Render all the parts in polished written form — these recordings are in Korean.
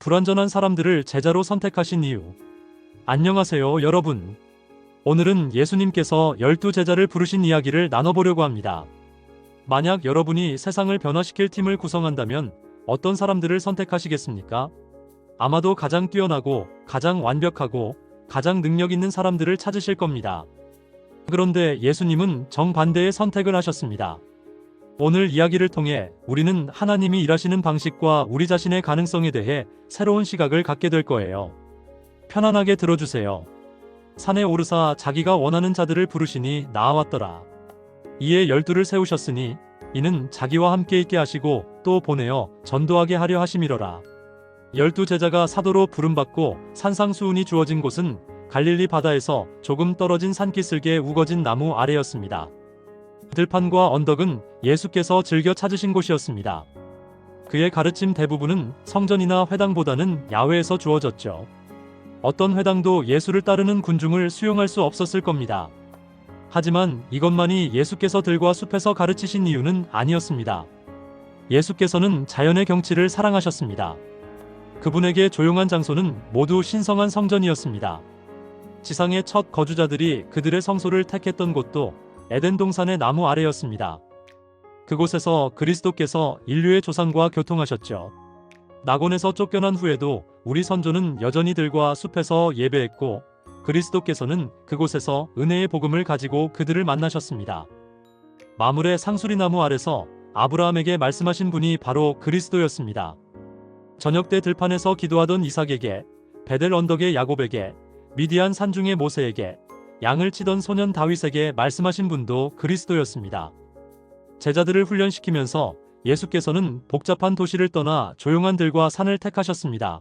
불완전한 사람들을 제자로 선택하신 이유. 안녕하세요, 여러분. 오늘은 예수님께서 12제자를 부르신 이야기를 나눠보려고 합니다. 만약 여러분이 세상을 변화시킬 팀을 구성한다면 어떤 사람들을 선택하시겠습니까? 아마도 가장 뛰어나고, 가장 완벽하고, 가장 능력 있는 사람들을 찾으실 겁니다. 그런데 예수님은 정반대의 선택을 하셨습니다. 오늘 이야기를 통해 우리는 하나님이 일하시는 방식과 우리 자신의 가능성에 대해 새로운 시각을 갖게 될 거예요. 편안하게 들어주세요. 산에 오르사 자기가 원하는 자들을 부르시니 나아왔더라. 이에 12를 세우셨으니 이는 자기와 함께 있게 하시고 또 보내어 전도하게 하려 하심이로라. 12제자가 사도로 부름받고 산상수훈이 주어진 곳은 갈릴리 바다에서 조금 떨어진 산기슭에 우거진 나무 아래였습니다. 들판과 언덕은 예수께서 즐겨 찾으신 곳이었습니다. 그의 가르침 대부분은 성전이나 회당보다는 야외에서 주어졌죠. 어떤 회당도 예수를 따르는 군중을 수용할 수 없었을 겁니다. 하지만 이것만이 예수께서 들과 숲에서 가르치신 이유는 아니었습니다. 예수께서는 자연의 경치를 사랑하셨습니다. 그분에게 조용한 장소는 모두 신성한 성전이었습니다. 지상의 첫 거주자들이 그들의 성소를 택했던 곳도 에덴 동산의 나무 아래였습니다. 그곳에서 그리스도께서 인류의 조상과 교통하셨죠. 낙원에서 쫓겨난 후에도 우리 선조는 여전히 들과 숲에서 예배했고 그리스도께서는 그곳에서 은혜의 복음을 가지고 그들을 만나셨습니다. 마물의 상수리나무 아래서 아브라함에게 말씀하신 분이 바로 그리스도였습니다. 저녁 때 들판에서 기도하던 이삭에게, 베델 언덕의 야곱에게, 미디안 산중의 모세에게, 양을 치던 소년 다윗에게 말씀하신 분도 그리스도였습니다. 제자들을 훈련시키면서 예수께서는 복잡한 도시를 떠나 조용한 들과 산을 택하셨습니다.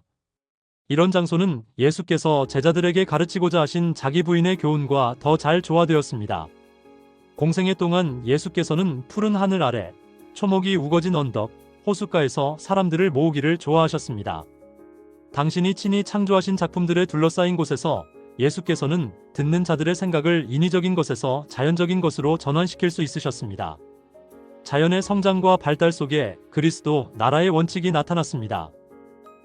이런 장소는 예수께서 제자들에게 가르치고자 하신 자기 부인의 교훈과 더 잘 조화되었습니다. 공생애 동안 예수께서는 푸른 하늘 아래, 초목이 우거진 언덕, 호숫가에서 사람들을 모으기를 좋아하셨습니다. 당신이 친히 창조하신 작품들에 둘러싸인 곳에서 예수께서는 듣는 자들의 생각을 인위적인 것에서 자연적인 것으로 전환시킬 수 있으셨습니다. 자연의 성장과 발달 속에 그리스도 나라의 원칙이 나타났습니다.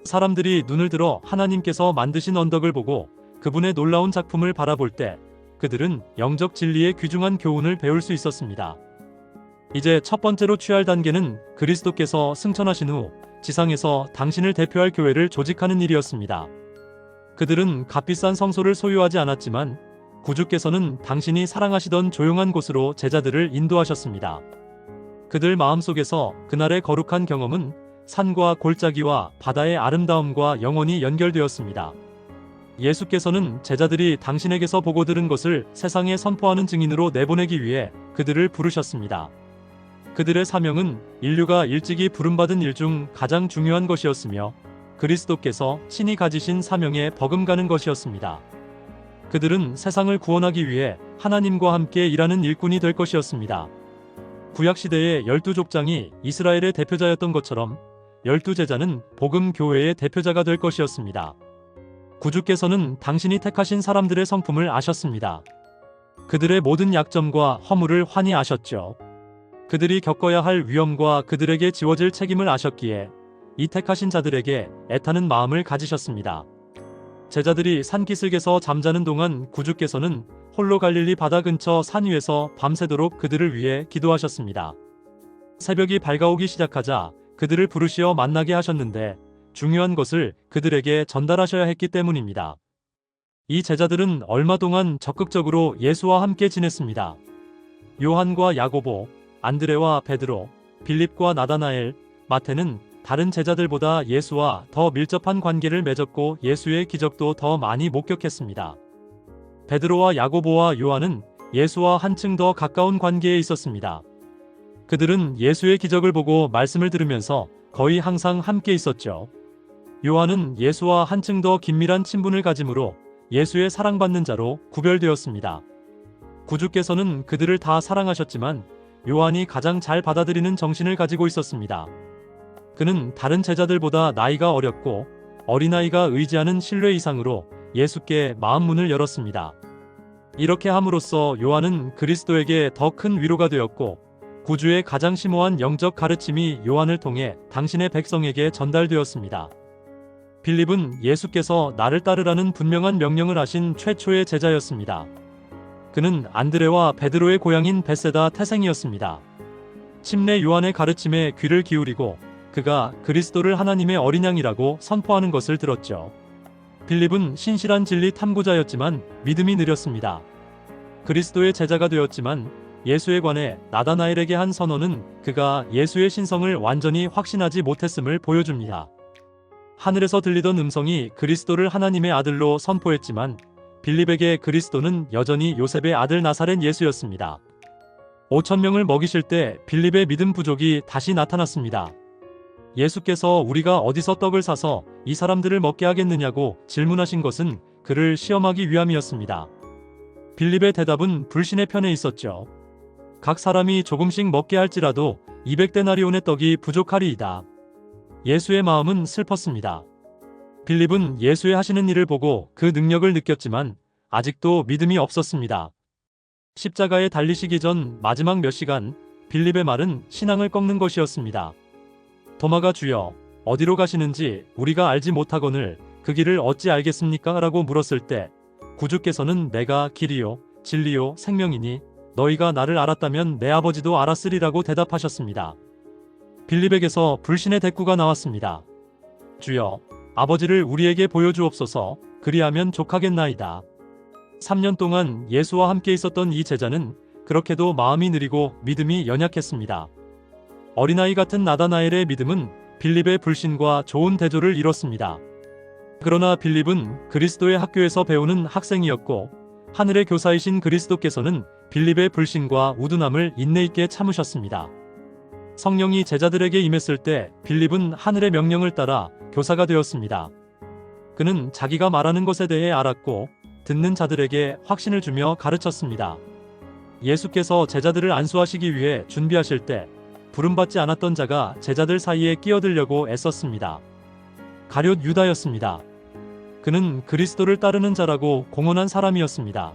사람들이 눈을 들어 하나님께서 만드신 언덕을 보고 그분의 놀라운 작품을 바라볼 때 그들은 영적 진리의 귀중한 교훈을 배울 수 있었습니다. 이제 첫 번째로 취할 단계는 그리스도께서 승천하신 후 지상에서 당신을 대표할 교회를 조직하는 일이었습니다. 그들은 값비싼 성소를 소유하지 않았지만 구주께서는 당신이 사랑하시던 조용한 곳으로 제자들을 인도하셨습니다. 그들 마음속에서 그날의 거룩한 경험은 산과 골짜기와 바다의 아름다움과 영원히 연결되었습니다. 예수께서는 제자들이 당신에게서 보고 들은 것을 세상에 선포하는 증인으로 내보내기 위해 그들을 부르셨습니다. 그들의 사명은 인류가 일찍이 부름받은 일 중 가장 중요한 것이었으며 그리스도께서 친히 가지신 사명에 버금가는 것이었습니다. 그들은 세상을 구원하기 위해 하나님과 함께 일하는 일꾼이 될 것이었습니다. 구약시대의 12족장이 이스라엘의 대표자였던 것처럼 12제자는 복음 교회의 대표자가 될 것이었습니다. 구주께서는 당신이 택하신 사람들의 성품을 아셨습니다. 그들의 모든 약점과 허물을 환히 아셨죠. 그들이 겪어야 할 위험과 그들에게 지워질 책임을 아셨기에 이 택하신 자들에게 애타는 마음을 가지셨습니다. 제자들이 산기슭에서 잠자는 동안 구주께서는 홀로 갈릴리 바다 근처 산 위에서 밤새도록 그들을 위해 기도하셨습니다. 새벽이 밝아오기 시작하자 그들을 부르시어 만나게 하셨는데 중요한 것을 그들에게 전달하셔야 했기 때문입니다. 이 제자들은 얼마 동안 적극적으로 예수와 함께 지냈습니다. 요한과 야고보, 안드레와 베드로, 빌립과 나다나엘, 마태는 다른 제자들보다 예수와 더 밀접한 관계를 맺었고 예수의 기적도 더 많이 목격했습니다. 베드로와 야고보와 요한은 예수와 한층 더 가까운 관계에 있었습니다. 그들은 예수의 기적을 보고 말씀을 들으면서 거의 항상 함께 있었죠. 요한은 예수와 한층 더 긴밀한 친분을 가짐으로 예수의 사랑받는 자로 구별되었습니다. 구주께서는 그들을 다 사랑하셨지만 요한이 가장 잘 받아들이는 정신을 가지고 있었습니다. 그는 다른 제자들보다 나이가 어렸고 어린아이가 의지하는 신뢰 이상으로 예수께 마음 문을 열었습니다. 이렇게 함으로써 요한은 그리스도에게 더 큰 위로가 되었고 구주의 가장 심오한 영적 가르침이 요한을 통해 당신의 백성에게 전달되었습니다. 빌립은 예수께서 나를 따르라는 분명한 명령을 하신 최초의 제자였습니다. 그는 안드레와 베드로의 고향인 베세다 태생이었습니다. 침례 요한의 가르침에 귀를 기울이고 그가 그리스도를 하나님의 어린 양이라고 선포하는 것을 들었죠. 빌립은 신실한 진리 탐구자였지만 믿음이 느렸습니다. 그리스도의 제자가 되었지만 예수에 관해 나다나엘에게 한 선언은 그가 예수의 신성을 완전히 확신하지 못했음을 보여줍니다. 하늘에서 들리던 음성이 그리스도를 하나님의 아들로 선포했지만 빌립에게 그리스도는 여전히 요셉의 아들 나사렛 예수였습니다. 5,000명을 먹이실 때 빌립의 믿음 부족이 다시 나타났습니다. 예수께서 우리가 어디서 떡을 사서 이 사람들을 먹게 하겠느냐고 질문하신 것은 그를 시험하기 위함이었습니다. 빌립의 대답은 불신의 편에 있었죠. 각 사람이 조금씩 먹게 할지라도 200데나리온의 떡이 부족하리이다. 예수의 마음은 슬펐습니다. 빌립은 예수의 하시는 일을 보고 그 능력을 느꼈지만 아직도 믿음이 없었습니다. 십자가에 달리시기 전 마지막 몇 시간 빌립의 말은 신앙을 꺾는 것이었습니다. 도마가 주여 어디로 가시는지 우리가 알지 못하거늘 그 길을 어찌 알겠습니까? 라고 물었을 때 구주께서는 내가 길이요 진리요 생명이니 너희가 나를 알았다면 내 아버지도 알았으리라고 대답하셨습니다. 빌립에게서 불신의 대꾸가 나왔습니다. 주여 아버지를 우리에게 보여주옵소서. 그리하면 족하겠나이다. 3년 동안 예수와 함께 있었던 이 제자는 그렇게도 마음이 느리고 믿음이 연약했습니다. 어린아이 같은 나다나엘의 믿음은 빌립의 불신과 좋은 대조를 이뤘습니다. 그러나 빌립은 그리스도의 학교에서 배우는 학생이었고 하늘의 교사이신 그리스도께서는 빌립의 불신과 우둔함을 인내 있게 참으셨습니다. 성령이 제자들에게 임했을 때 빌립은 하늘의 명령을 따라 교사가 되었습니다. 그는 자기가 말하는 것에 대해 알았고 듣는 자들에게 확신을 주며 가르쳤습니다. 예수께서 제자들을 안수하시기 위해 준비하실 때 부름받지 않았던 자가 제자들 사이에 끼어들려고 애썼습니다. 가룟 유다였습니다. 그는 그리스도를 따르는 자라고 공언한 사람이었습니다.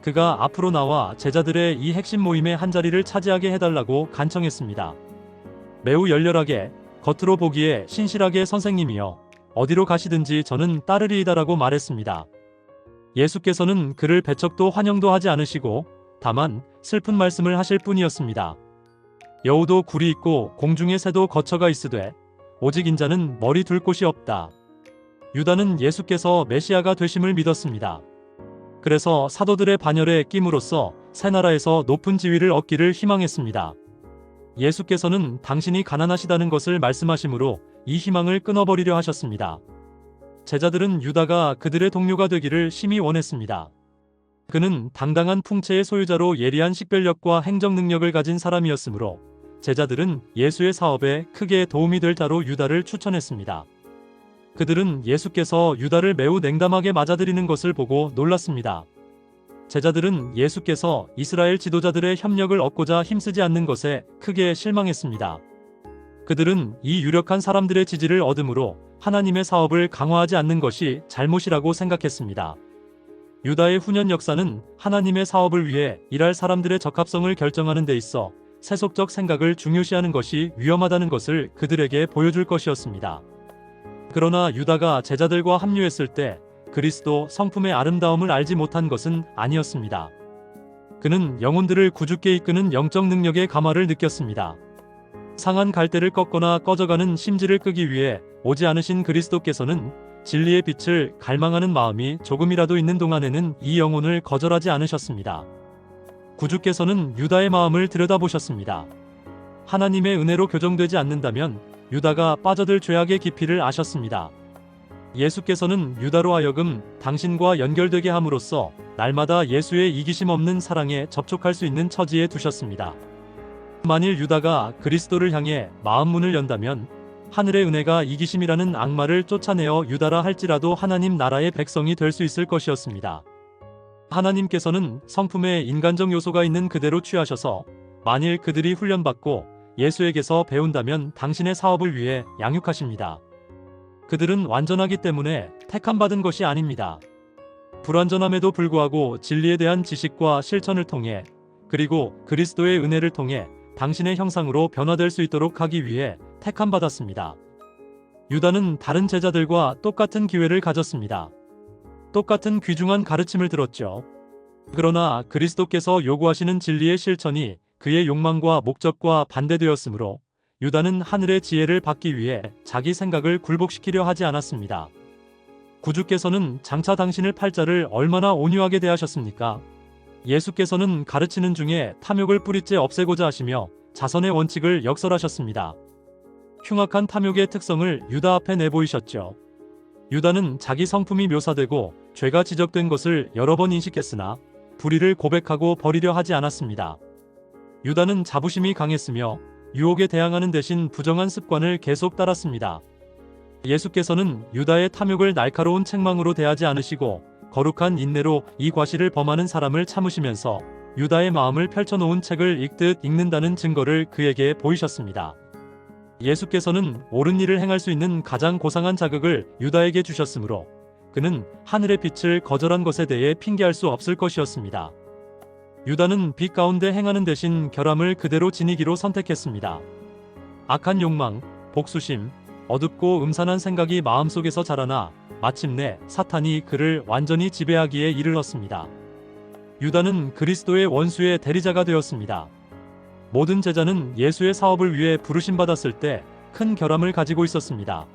그가 앞으로 나와 제자들의 이 핵심 모임의 한 자리를 차지하게 해달라고 간청했습니다. 매우 열렬하게 겉으로 보기에 신실하게 선생님이여 어디로 가시든지 저는 따르리이다라고 말했습니다. 예수께서는 그를 배척도 환영도 하지 않으시고 다만 슬픈 말씀을 하실 뿐이었습니다. 여우도 굴이 있고 공중의 새도 거처가 있으되 오직 인자는 머리 둘 곳이 없다. 유다는 예수께서 메시아가 되심을 믿었습니다. 그래서 사도들의 반열에 끼므로써 새 나라에서 높은 지위를 얻기를 희망했습니다. 예수께서는 당신이 가난하시다는 것을 말씀하시므로 이 희망을 끊어버리려 하셨습니다. 제자들은 유다가 그들의 동료가 되기를 심히 원했습니다. 그는 당당한 풍채의 소유자로 예리한 식별력과 행정 능력을 가진 사람이었으므로 제자들은 예수의 사업에 크게 도움이 될 자로 유다를 추천했습니다. 그들은 예수께서 유다를 매우 냉담하게 맞아들이는 것을 보고 놀랐습니다. 제자들은 예수께서 이스라엘 지도자들의 협력을 얻고자 힘쓰지 않는 것에 크게 실망했습니다. 그들은 이 유력한 사람들의 지지를 얻음으로 하나님의 사업을 강화하지 않는 것이 잘못이라고 생각했습니다. 유다의 후년 역사는 하나님의 사업을 위해 일할 사람들의 적합성을 결정하는 데 있어 세속적 생각을 중요시하는 것이 위험하다는 것을 그들에게 보여줄 것이었습니다. 그러나 유다가 제자들과 합류했을 때 그리스도 성품의 아름다움을 알지 못한 것은 아니었습니다. 그는 영혼들을 구주께 이끄는 영적 능력의 감화를 느꼈습니다. 상한 갈대를 꺾거나 꺼져가는 심지를 끄기 위해 오지 않으신 그리스도께서는 진리의 빛을 갈망하는 마음이 조금이라도 있는 동안에는 이 영혼을 거절하지 않으셨습니다. 구주께서는 유다의 마음을 들여다보셨습니다. 하나님의 은혜로 교정되지 않는다면 유다가 빠져들 죄악의 깊이를 아셨습니다. 예수께서는 유다로 하여금 당신과 연결되게 함으로써 날마다 예수의 이기심 없는 사랑에 접촉할 수 있는 처지에 두셨습니다. 만일 유다가 그리스도를 향해 마음 문을 연다면 하늘의 은혜가 이기심이라는 악마를 쫓아내어 유다라 할지라도 하나님 나라의 백성이 될 수 있을 것이었습니다. 하나님께서는 성품에 인간적 요소가 있는 그대로 취하셔서 만일 그들이 훈련받고 예수에게서 배운다면 당신의 사업을 위해 양육하십니다. 그들은 완전하기 때문에 택함받은 것이 아닙니다. 불완전함에도 불구하고 진리에 대한 지식과 실천을 통해 그리고 그리스도의 은혜를 통해 당신의 형상으로 변화될 수 있도록 하기 위해 택함받았습니다. 유다는 다른 제자들과 똑같은 기회를 가졌습니다. 똑같은 귀중한 가르침을 들었죠. 그러나 그리스도께서 요구하시는 진리의 실천이 그의 욕망과 목적과 반대되었으므로 유다는 하늘의 지혜를 받기 위해 자기 생각을 굴복시키려 하지 않았습니다. 구주께서는 장차 당신을 팔자를 얼마나 온유하게 대하셨습니까? 예수께서는 가르치는 중에 탐욕을 뿌리째 없애고자 하시며 자선의 원칙을 역설하셨습니다. 흉악한 탐욕의 특성을 유다 앞에 내보이셨죠. 유다는 자기 성품이 묘사되고 죄가 지적된 것을 여러 번 인식했으나 불의를 고백하고 버리려 하지 않았습니다. 유다는 자부심이 강했으며 유혹에 대항하는 대신 부정한 습관을 계속 따랐습니다. 예수께서는 유다의 탐욕을 날카로운 책망으로 대하지 않으시고 거룩한 인내로 이 과실을 범하는 사람을 참으시면서 유다의 마음을 펼쳐놓은 책을 읽듯 읽는다는 증거를 그에게 보이셨습니다. 예수께서는 옳은 일을 행할 수 있는 가장 고상한 자격을 유다에게 주셨으므로 그는 하늘의 빛을 거절한 것에 대해 핑계할 수 없을 것이었습니다. 유다는 빛 가운데 행하는 대신 결함을 그대로 지니기로 선택했습니다. 악한 욕망, 복수심, 어둡고 음산한 생각이 마음속에서 자라나 마침내 사탄이 그를 완전히 지배하기에 이르렀습니다. 유다는 그리스도의 원수의 대리자가 되었습니다. 모든 제자는 예수의 사업을 위해 부르심받았을 때 큰 결함을 가지고 있었습니다.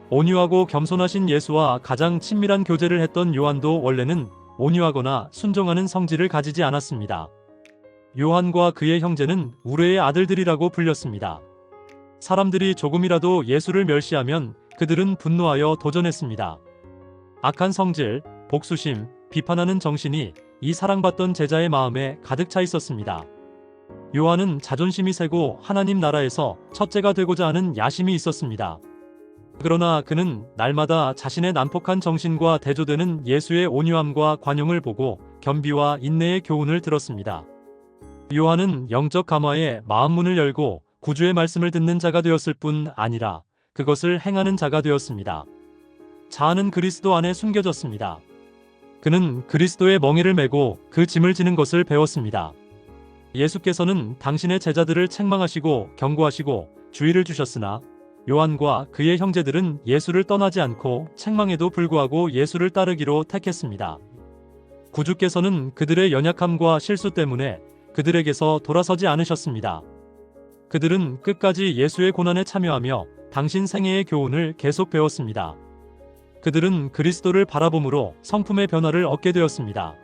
온유하고 겸손하신 예수와 가장 친밀한 교제를 했던 요한도 원래는 온유하거나 순종하는 성질을 가지지 않았습니다. 요한과 그의 형제는 우레의 아들들이라고 불렸습니다. 사람들이 조금이라도 예수를 멸시하면 그들은 분노하여 도전했습니다. 악한 성질, 복수심, 비판하는 정신이 이 사랑받던 제자의 마음에 가득 차 있었습니다. 요한은 자존심이 세고 하나님 나라에서 첫째가 되고자 하는 야심이 있었습니다. 그러나 그는 날마다 자신의 난폭한 정신과 대조되는 예수의 온유함과 관용을 보고 겸비와 인내의 교훈을 들었습니다. 요한은 영적 감화에 마음문을 열고 구주의 말씀을 듣는 자가 되었을 뿐 아니라 그것을 행하는 자가 되었습니다. 자아는 그리스도 안에 숨겨졌습니다. 그는 그리스도의 멍에를 메고 그 짐을 지는 것을 배웠습니다. 예수께서는 당신의 제자들을 책망하시고 경고하시고 주의를 주셨으나 요한과 그의 형제들은 예수를 떠나지 않고 책망에도 불구하고 예수를 따르기로 택했습니다. 구주께서는 그들의 연약함과 실수 때문에 그들에게서 돌아서지 않으셨습니다. 그들은 끝까지 예수의 고난에 참여하며 당신 생애의 교훈을 계속 배웠습니다. 그들은 그리스도를 바라봄으로 성품의 변화를 얻게 되었습니다.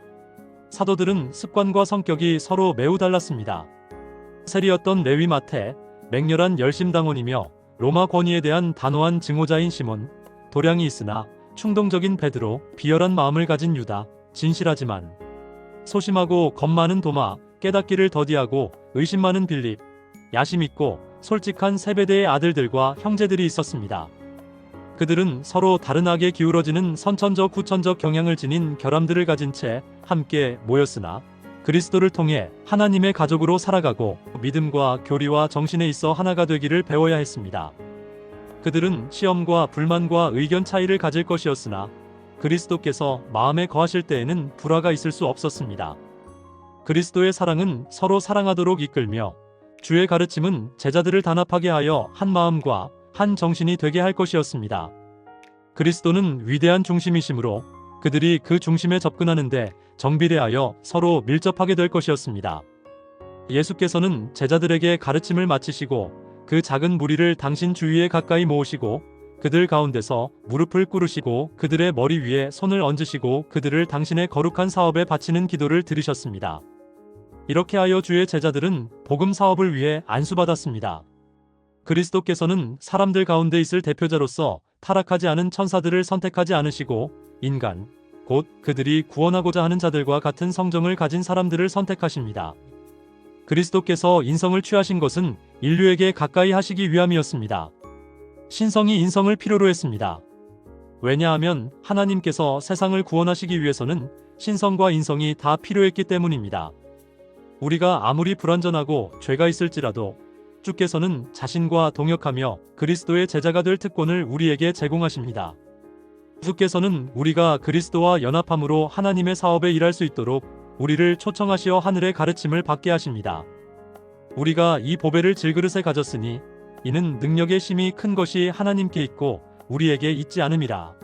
사도들은 습관과 성격이 서로 매우 달랐습니다. 세리였던 레위 마태, 맹렬한 열심당원이며 로마 권위에 대한 단호한 증오자인 시몬, 도량이 있으나 충동적인 베드로, 비열한 마음을 가진 유다, 진실하지만 소심하고 겁 많은 도마, 깨닫기를 더디하고 의심 많은 빌립, 야심 있고 솔직한 세베대의 아들들과 형제들이 있었습니다. 그들은 서로 다른 악에 기울어지는 선천적 후천적 경향을 지닌 결함들을 가진 채 함께 모였으나 그리스도를 통해 하나님의 가족으로 살아가고 믿음과 교리와 정신에 있어 하나가 되기를 배워야 했습니다. 그들은 시험과 불만과 의견 차이를 가질 것이었으나 그리스도께서 마음에 거하실 때에는 불화가 있을 수 없었습니다. 그리스도의 사랑은 서로 사랑하도록 이끌며 주의 가르침은 제자들을 단합하게 하여 한 마음과 한 정신이 되게 할 것이었습니다. 그리스도는 위대한 중심이시므로 그들이 그 중심에 접근하는데 정비례하여 서로 밀접하게 될 것이었습니다. 예수께서는 제자들에게 가르침을 마치시고 그 작은 무리를 당신 주위에 가까이 모으시고 그들 가운데서 무릎을 꿇으시고 그들의 머리 위에 손을 얹으시고 그들을 당신의 거룩한 사업에 바치는 기도를 드리셨습니다. 이렇게 하여 주의 제자들은 복음 사업을 위해 안수받았습니다. 그리스도께서는 사람들 가운데 있을 대표자로서 타락하지 않은 천사들을 선택하지 않으시고 인간, 곧 그들이 구원하고자 하는 자들과 같은 성정을 가진 사람들을 선택하십니다. 그리스도께서 인성을 취하신 것은 인류에게 가까이 하시기 위함이었습니다. 신성이 인성을 필요로 했습니다. 왜냐하면 하나님께서 세상을 구원하시기 위해서는 신성과 인성이 다 필요했기 때문입니다. 우리가 아무리 불완전하고 죄가 있을지라도 주께서는 자신과 동역하며 그리스도의 제자가 될 특권을 우리에게 제공하십니다. 주께서는 우리가 그리스도와 연합함으로 하나님의 사업에 일할 수 있도록 우리를 초청하시어 하늘의 가르침을 받게 하십니다. 우리가 이 보배를 질그릇에 가졌으니 이는 능력의 힘이 큰 것이 하나님께 있고 우리에게 있지 않음이라.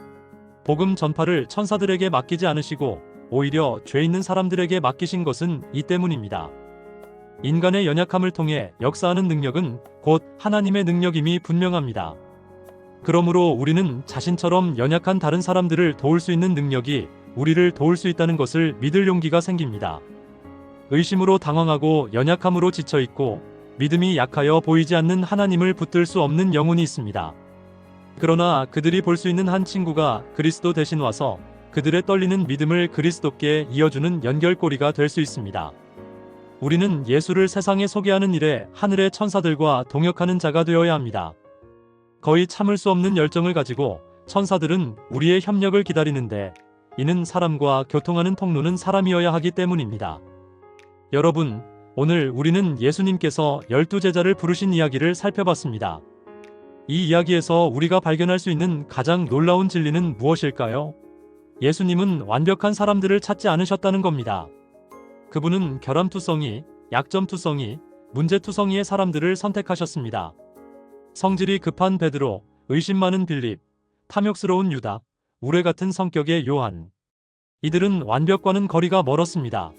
복음 전파를 천사들에게 맡기지 않으시고 오히려 죄 있는 사람들에게 맡기신 것은 이 때문입니다. 인간의 연약함을 통해 역사하는 능력은 곧 하나님의 능력임이 분명합니다. 그러므로 우리는 자신처럼 연약한 다른 사람들을 도울 수 있는 능력이 우리를 도울 수 있다는 것을 믿을 용기가 생깁니다. 의심으로 당황하고 연약함으로 지쳐있고 믿음이 약하여 보이지 않는 하나님을 붙들 수 없는 영혼이 있습니다. 그러나 그들이 볼 수 있는 한 친구가 그리스도 대신 와서 그들의 떨리는 믿음을 그리스도께 이어주는 연결고리가 될 수 있습니다. 우리는 예수를 세상에 소개하는 일에 하늘의 천사들과 동역하는 자가 되어야 합니다. 거의 참을 수 없는 열정을 가지고 천사들은 우리의 협력을 기다리는데 이는 사람과 교통하는 통로는 사람이어야 하기 때문입니다. 여러분, 오늘 우리는 예수님께서 12제자를 부르신 이야기를 살펴봤습니다. 이 이야기에서 우리가 발견할 수 있는 가장 놀라운 진리는 무엇일까요? 예수님은 완벽한 사람들을 찾지 않으셨다는 겁니다. 그분은 결함투성이, 약점투성이, 문제투성이의 사람들을 선택하셨습니다. 성질이 급한 베드로, 의심 많은 빌립, 탐욕스러운 유다, 우레 같은 성격의 요한. 이들은 완벽과는 거리가 멀었습니다.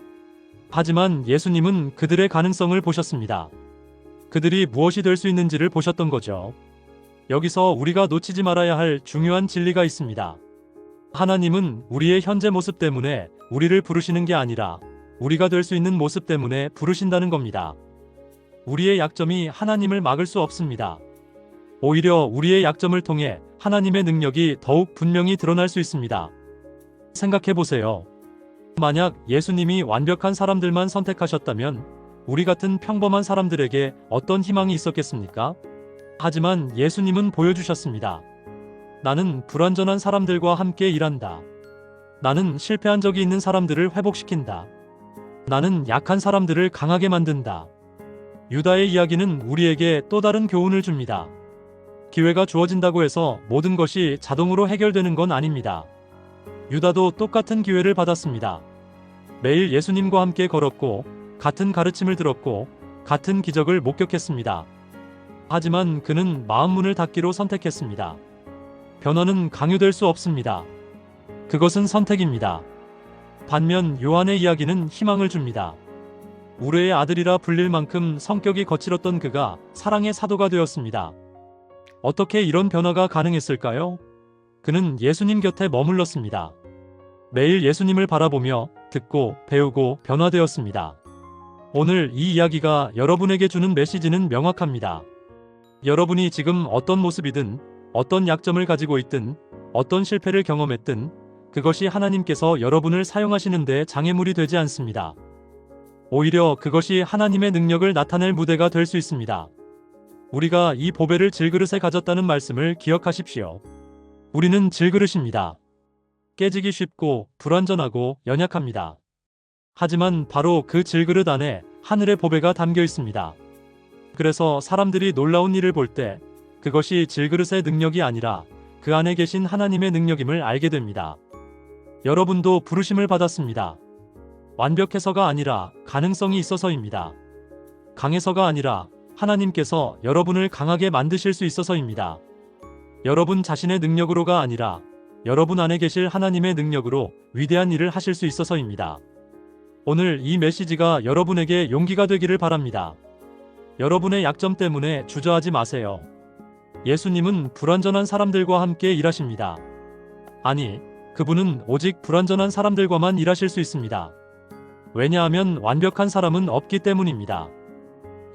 하지만 예수님은 그들의 가능성을 보셨습니다. 그들이 무엇이 될 수 있는지를 보셨던 거죠. 여기서 우리가 놓치지 말아야 할 중요한 진리가 있습니다. 하나님은 우리의 현재 모습 때문에 우리를 부르시는 게 아니라 우리가 될 수 있는 모습 때문에 부르신다는 겁니다. 우리의 약점이 하나님을 막을 수 없습니다. 오히려 우리의 약점을 통해 하나님의 능력이 더욱 분명히 드러날 수 있습니다. 생각해 보세요. 만약 예수님이 완벽한 사람들만 선택하셨다면 우리 같은 평범한 사람들에게 어떤 희망이 있었겠습니까? 하지만 예수님은 보여주셨습니다. 나는 불완전한 사람들과 함께 일한다. 나는 실패한 적이 있는 사람들을 회복시킨다. 나는 약한 사람들을 강하게 만든다. 유다의 이야기는 우리에게 또 다른 교훈을 줍니다. 기회가 주어진다고 해서 모든 것이 자동으로 해결되는 건 아닙니다. 유다도 똑같은 기회를 받았습니다. 매일 예수님과 함께 걸었고 같은 가르침을 들었고 같은 기적을 목격했습니다. 하지만 그는 마음 문을 닫기로 선택했습니다. 변화는 강요될 수 없습니다. 그것은 선택입니다. 반면 요한의 이야기는 희망을 줍니다. 우레의 아들이라 불릴 만큼 성격이 거칠었던 그가 사랑의 사도가 되었습니다. 어떻게 이런 변화가 가능했을까요? 그는 예수님 곁에 머물렀습니다. 매일 예수님을 바라보며 듣고 배우고 변화되었습니다. 오늘 이 이야기가 여러분에게 주는 메시지는 명확합니다. 여러분이 지금 어떤 모습이든 어떤 약점을 가지고 있든 어떤 실패를 경험했든 그것이 하나님께서 여러분을 사용하시는데 장애물이 되지 않습니다. 오히려 그것이 하나님의 능력을 나타낼 무대가 될 수 있습니다. 우리가 이 보배를 질그릇에 가졌다는 말씀을 기억하십시오. 우리는 질그릇입니다. 깨지기 쉽고 불완전하고 연약합니다. 하지만 바로 그 질그릇 안에 하늘의 보배가 담겨 있습니다. 그래서 사람들이 놀라운 일을 볼 때 그것이 질그릇의 능력이 아니라 그 안에 계신 하나님의 능력임을 알게 됩니다. 여러분도 부르심을 받았습니다. 완벽해서가 아니라 가능성이 있어서입니다. 강해서가 아니라 하나님께서 여러분을 강하게 만드실 수 있어서입니다. 여러분 자신의 능력으로가 아니라 여러분 안에 계실 하나님의 능력으로 위대한 일을 하실 수 있어서입니다. 오늘 이 메시지가 여러분에게 용기가 되기를 바랍니다. 여러분의 약점 때문에 주저하지 마세요. 예수님은 불완전한 사람들과 함께 일하십니다. 아니, 그분은 오직 불완전한 사람들과만 일하실 수 있습니다. 왜냐하면 완벽한 사람은 없기 때문입니다.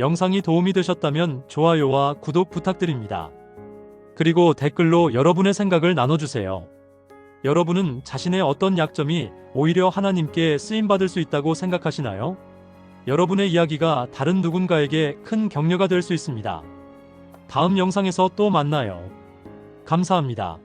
영상이 도움이 되셨다면 좋아요와 구독 부탁드립니다. 그리고 댓글로 여러분의 생각을 나눠주세요. 여러분은 자신의 어떤 약점이 오히려 하나님께 쓰임받을 수 있다고 생각하시나요? 여러분의 이야기가 다른 누군가에게 큰 격려가 될 수 있습니다. 다음 영상에서 또 만나요. 감사합니다.